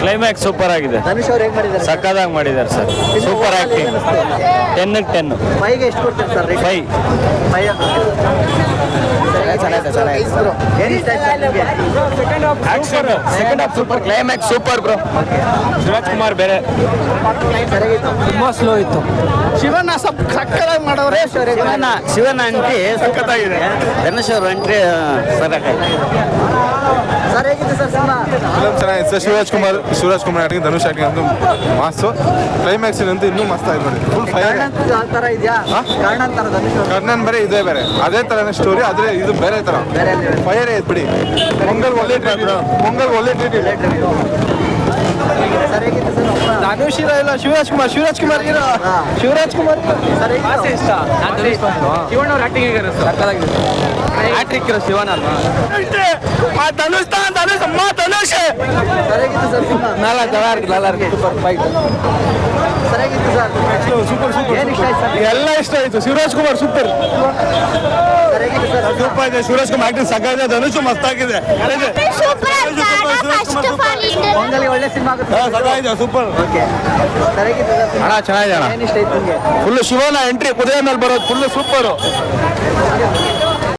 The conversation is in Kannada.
ಕ್ಲೈಮ್ಯಾಕ್ಸ್ ಸೂಪರ್ ಆಗಿದೆ. ಧನುಷ್ ಅವ್ರು ಹೇಗೆ ಮಾಡಿದ್ದಾರೆ? ಸಕ್ಕದಾಗಿ ಮಾಡಿದ್ದಾರೆ ಸರ್. Super acting. 10ಕ್ಕೆ 10. 5ಗೆ ಎಷ್ಟು ಕೊಡ್ತೀರಿ sir? 5. Second half super, climax super bro. Shivaraj Kumar ಬೇರೆ, ತುಂಬಾ ಸ್ಲೋ ಇತ್ತು. ಶಿವಣ್ಣ ಸ್ವಲ್ಪ ಸಕ್ಕತ್ತಾಗಿ ಮಾಡವ್ರೆ. ಶಿವನ ಎಂಟ್ರಿ ಸಖತ್ತಾಗಿದೆ. ಧನುಷ್ ಅವ್ರ ಎಂಟ್ರಿ ಸಖತ್ತಾಗಿದೆ. ಸರ್ ಹೇಗಿದೆ ಸರ್ ಸಿನಿಮಾ? ಫಿಲಮ್ ಚೆನ್ನಾಗಿದೆ sir. Shivaraj Kumar acting, Dhanush acting ಅಂತೂ ಮಾಸು. ಕ್ಲೈಮ್ಯಾಕ್ಸ್ ಅಂತೂ ಇನ್ನೂ ಮಸ್ತ್ ಆಯ್ತು ನೋಡಿ. ಫುಲ್ ಫೈರ್ ತರ ಇದೆಯಾ? ಕಾರಣಾಂತರ ಧನುಷ್ ಅವರು ಕರ್ಣನ್ ಬೇರೆ ಇದೇ ಬೇರೆ, ಅದೇ ತರನೇ ಸ್ಟೋರಿ, ಆದ್ರೆ ಇದು ಬೇರೆ ತರ ಫೈರ್ ಐತ್ ಬಿಡಿ. ಮಂಗಲ್ ಒಳ್ಳೆ ಟ್ರೀಟ್ ಇದೆ. ಸರ್ ಹೇಗಿದೆ ಸರ್? ಧನುಷ್ ಇಲ್ಲ, ಶಿವರಾಜ್ ಕುಮಾರ್ ಹೀರೋ. ಶಿವರಾಜ್ ಕುಮಾರ್ ಸರ್ ಹೇಗಿದೆ? ಇಷ್ಟ. ಶಿವಣ್ಣ ಅವ್ರ ಆಕ್ಟಿಂಗ್ ಹೇಗೆ ಸಕ್ಕತ್ತಾಗಿದೆ. ಹ್ಯಾಟ್ರಿಕ್ ಶಿವಣ್ಣ ಅಲ್ವಾ? ಧನುಷ್ ಸರ್ ಹೇಗಿತ್ತು sir cinema? Super fight. Sir ಹೇಗಿತ್ತು ಸರ್? ಸೂಪರ್ ಏನು ಇಷ್ಟ ಆಯ್ತು ಸರ್? ಎಲ್ಲ ಇಷ್ಟ ಆಯ್ತು. ಶಿವರಾಜ್ ಕುಮಾರ್ ಸೂಪರ್ ಸರ್ ಹೇಗಿತ್ತು ಸರ್? ಸೂಪರ್ ಇದೆ. ಶಿವರಾಜ್ ಕುಮಾರ್ ಆಕ್ಟಿಂಗ್ ಸಕ್ಕತ್ತಾಗಿದೆ. ಧನುಷ್ ಮಸ್ತ್ ಆಗಿದೆ. ಪೊಂಗಲ್ಗೆ ಒಳ್ಳೆ ಸಿನಿಮಾ ಆಗುತ್ತೆ. ಸಕ್ಕತ್ತಾಗಿದೆ, ಸೂಪರ್. ಓಕೆ ಸರ್ ಹೇಗಿತ್ತು ಸರ್ ಸಿನಿಮಾ? ಚೆನ್ನಾಗಿದೆ. ಏನು ಇಷ್ಟ ಆಯ್ತು ನಿಮಗೆ? ಫುಲ್ ಶಿವನ ಎಂಟ್ರಿ ಕುದುರೆ ಮೇಲೆ ಬರೋದು ಫುಲ್ ಸೂಪರು.